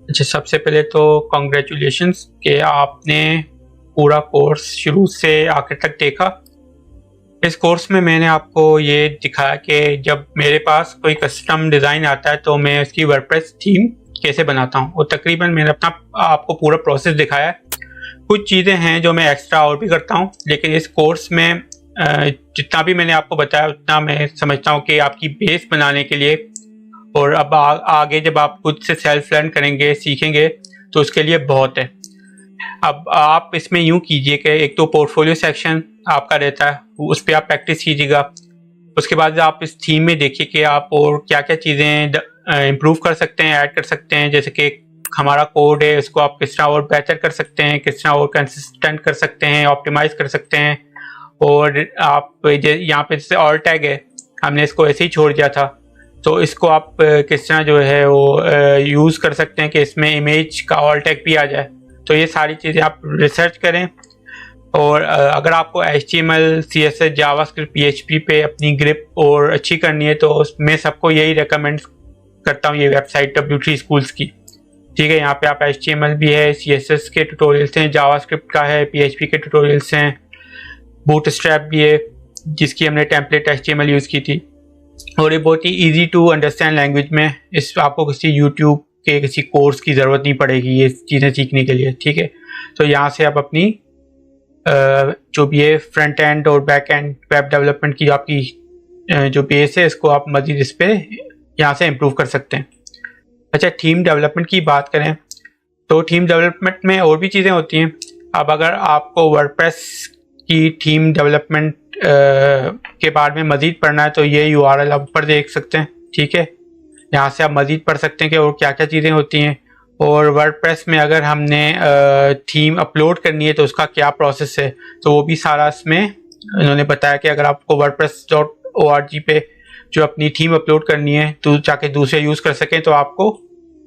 अच्छा, सबसे पहले तो कॉन्ग्रेचुलेशंस कि आपने पूरा कोर्स शुरू से आखिर तक देखा। इस कोर्स में मैंने आपको ये दिखाया कि जब मेरे पास कोई कस्टम डिज़ाइन आता है तो मैं उसकी वर्डप्रेस थीम कैसे बनाता हूँ, और तकरीबन मैंने अपना आपको पूरा प्रोसेस दिखाया है। कुछ चीज़ें हैं जो मैं एक्स्ट्रा और भी करता हूँ, लेकिन इस कोर्स में जितना भी मैंने आपको बताया उतना मैं समझता हूँ कि आपकी बेस बनाने के लिए, और अब आगे जब आप खुद से सेल्फ लर्न करेंगे, सीखेंगे, तो उसके लिए बहुत है। अब आप इसमें यूं कीजिए कि एक तो पोर्टफोलियो सेक्शन आपका रहता है, उस पर आप प्रैक्टिस कीजिएगा। उसके बाद आप इस थीम में देखिए कि आप और क्या क्या चीज़ें इम्प्रूव कर सकते हैं, ऐड कर सकते हैं। जैसे कि हमारा कोड है, इसको आप किस तरह और बेहतर कर सकते हैं, किस तरह और कंसिस्टेंट कर सकते हैं, ऑप्टिमाइज कर सकते हैं। और आप यहाँ पे जैसे ऑल टैग है, हमने इसको ऐसे ही छोड़ दिया था, तो इसको आप किस तरह जो है वो यूज़ कर सकते हैं कि इसमें इमेज का ऑल टैग भी आ जाए। तो ये सारी चीज़ें आप रिसर्च करें। और अगर आपको HTML, CSS, जावास्क्रिप्ट, PHP पे अपनी ग्रिप और अच्छी करनी है तो मैं सबको यही रेकमेंड करता हूँ, ये वेबसाइट W3 स्कूल्स की। ठीक है, यहाँ पे आप HTML भी है, CSS के ट्यूटोरियल्स हैं, जावास्क्रिप्ट का है, PHP के ट्यूटोरियल्स हैं, बूटस्ट्रैप भी है जिसकी हमने टेम्पलेट HTML यूज़ की थी। और ये बहुत ही ईजी टू अंडरस्टैंड लैंग्वेज में, इस आपको किसी यूट्यूब के किसी कोर्स की ज़रूरत नहीं पड़ेगी ये चीज़ें सीखने के लिए। ठीक है, तो यहाँ से आप अपनी जो भी है फ्रंट एंड और बैक एंड वेब डेवलपमेंट की आपकी जो बेस है, इसको आप मज़ीद इस पर यहाँ से इम्प्रूव कर सकते हैं। अच्छा, थीम डेवलपमेंट की बात करें तो थीम डेवलपमेंट में और भी चीज़ें होती हैं। अब अगर आपको वर्डप्रेस की थीम डेवलपमेंट के बारे में मज़ीद पढ़ना है तो ये URL आप ऊपर देख सकते हैं। ठीक है, यहाँ से आप मज़ीद पढ़ सकते हैं कि और क्या क्या चीज़ें होती हैं। और वर्डप्रेस में अगर हमने थीम अपलोड करनी है तो उसका क्या प्रोसेस है, तो वो भी सारा इसमें इन्होंने बताया कि अगर आपको wordpress.org पे जो अपनी थीम अपलोड करनी है तो जाके दूसरे यूज़ कर सकें तो आपको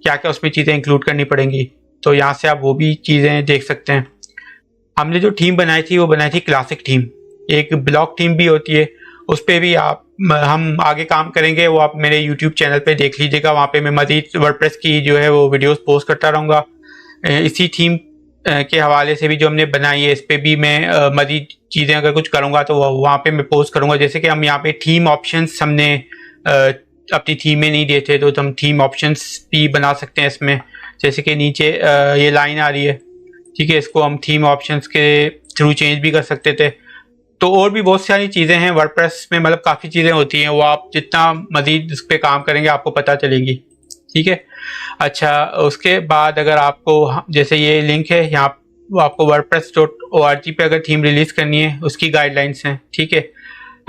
क्या क्या उसमें चीज़ें इंक्लूड करनी पड़ेंगी। तो यहाँ से आप वो भी चीज़ें देख सकते हैं। हमने जो थीम बनाई थी वो बनाई थी क्लासिक थीम। एक ब्लॉक थीम भी होती है, उस पर भी हम आगे काम करेंगे, वो आप मेरे YouTube चैनल पे देख लीजिएगा। वहाँ पे मैं मज़ीद वर्डप्रेस की जो है वो वीडियोस पोस्ट करता रहूँगा। इसी थीम के हवाले से भी जो हमने बनाई है, इस पर भी मैं मज़ीद चीज़ें अगर कुछ करूँगा तो वहाँ पे मैं पोस्ट करूँगा। जैसे कि हम यहाँ पे थीम ऑप्शंस हमने अपनी थीम में नहीं दिए थे, तो हम थीम ऑप्शंस भी बना सकते हैं इसमें। जैसे कि नीचे ये लाइन आ रही है, ठीक है, इसको हम थीम ऑप्शंस के थ्रू चेंज भी कर सकते थे। तो और भी बहुत सारी चीज़ें हैं वर्डप्रेस में, मतलब काफ़ी चीज़ें होती हैं, वो आप जितना मज़ीद इस पर काम करेंगे आपको पता चलेगी। ठीक है, अच्छा, उसके बाद अगर आपको जैसे ये लिंक है यहाँ, वो आपको wordpress.org पे अगर थीम रिलीज़ करनी है उसकी गाइडलाइंस हैं। ठीक है,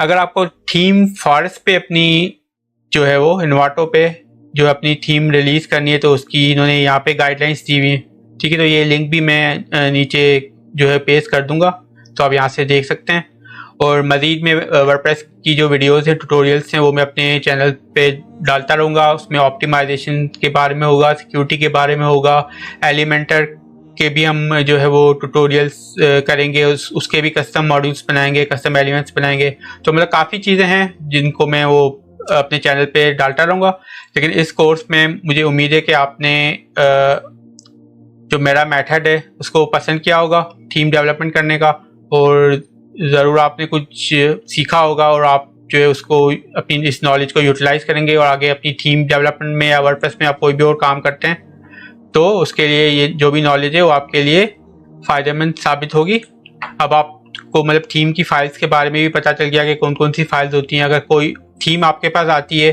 अगर आपको थीम फॉरेस्ट पे अपनी जो है वो इन्वाटो पे जो अपनी थीम रिलीज़ करनी है तो उसकी इन्होंने यहाँ पे गाइडलाइंस दी हुई हैं। ठीक है, तो ये लिंक भी मैं नीचे जो है पेस्ट कर दूँगा, तो आप यहाँ से देख सकते हैं। और मज़ीद में वर्डप्रेस की जो वीडियोस हैं, ट्यूटोरियल्स हैं, वो मैं अपने चैनल पे डालता रहूँगा। उसमें ऑप्टिमाइजेशन के बारे में होगा, सिक्योरिटी के बारे में होगा, एलिमेंटर के भी हम जो है वो ट्यूटोरियल्स करेंगे, उसके भी कस्टम मॉड्यूल्स बनाएंगे, कस्टम एलिमेंट्स बनाएंगे। तो मतलब काफ़ी चीज़ें हैं जिनको मैं वो अपने चैनल पे डालता रहूँगा। लेकिन इस कोर्स में मुझे उम्मीद है कि आपने जो मेरा मेथड है उसको पसंद किया होगा थीम डेवलपमेंट करने का, और ज़रूर आपने कुछ सीखा होगा, और आप जो है उसको अपनी इस नॉलेज को यूटिलाइज़ करेंगे और आगे अपनी थीम डेवलपमेंट में या वर्डप्रेस में आप कोई भी और काम करते हैं तो उसके लिए ये जो भी नॉलेज है वो आपके लिए फ़ायदेमंद साबित होगी। अब आपको मतलब थीम की फ़ाइल्स के बारे में भी पता चल गया कि कौन कौन सी फाइल्स होती हैं। अगर कोई थीम आपके पास आती है,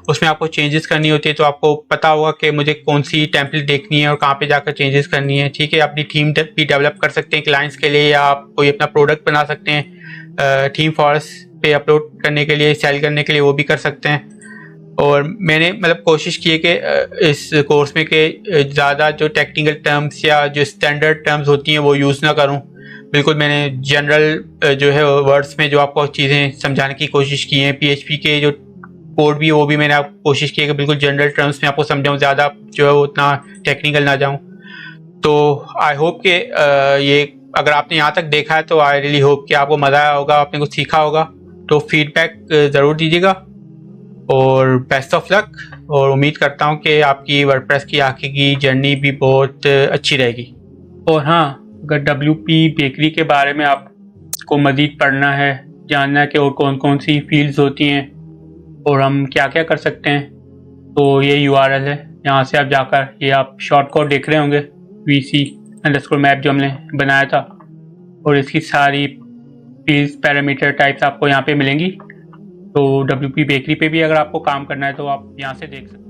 उसमें आपको चेंजेस करनी होती है, तो आपको पता होगा कि मुझे कौन सी टेम्पलेट देखनी है और कहाँ पे जाकर चेंजेस करनी है। ठीक है, अपनी थीम भी डेवलप कर सकते हैं क्लाइंट्स के लिए, या आप कोई अपना प्रोडक्ट बना सकते हैं थीम फॉरेस्ट पे अपलोड करने के लिए, सेल करने के लिए, वो भी कर सकते हैं। और मैंने मतलब कोशिश की है कि इस कोर्स में कि ज़्यादा जो टेक्निकल टर्म्स या जो स्टैंडर्ड टर्म्स होती हैं वो यूज़ ना करूं। बिल्कुल मैंने जनरल जो है वर्ड्स में जो आपको चीज़ें समझाने की कोशिश की हैं। PHP के जो कोड भी वो भी मैंने आप कोशिश की है कि बिल्कुल जनरल टर्म्स में आपको समझाऊँ, ज़्यादा जो है वो उतना टेक्निकल ना जाऊँ। तो आई होप कि ये अगर आपने यहाँ तक देखा है तो आई रियली होप कि आपको मज़ा आया होगा, आपने कुछ सीखा होगा। तो फीडबैक ज़रूर दीजिएगा। और बेस्ट ऑफ लक। और उम्मीद करता हूँ कि आपकी वर्डप्रेस की आगे की जर्नी भी बहुत अच्छी रहेगी। और हाँ, अगर WP बेकरी के बारे में आपको मज़ीद पढ़ना है, जानना है कि और कौन कौन सी फील्ड्स होती हैं और हम क्या क्या कर सकते हैं, तो ये URL है, यहाँ से आप जाकर ये आप शॉर्ट कोड देख रहे होंगे VC_map जो हमने बनाया था, और इसकी सारी फील्ड्स पैरामीटर टाइप्स आपको यहाँ पे मिलेंगी। तो WP बेकरी पे भी अगर आपको काम करना है तो आप यहाँ से देख सकते हैं।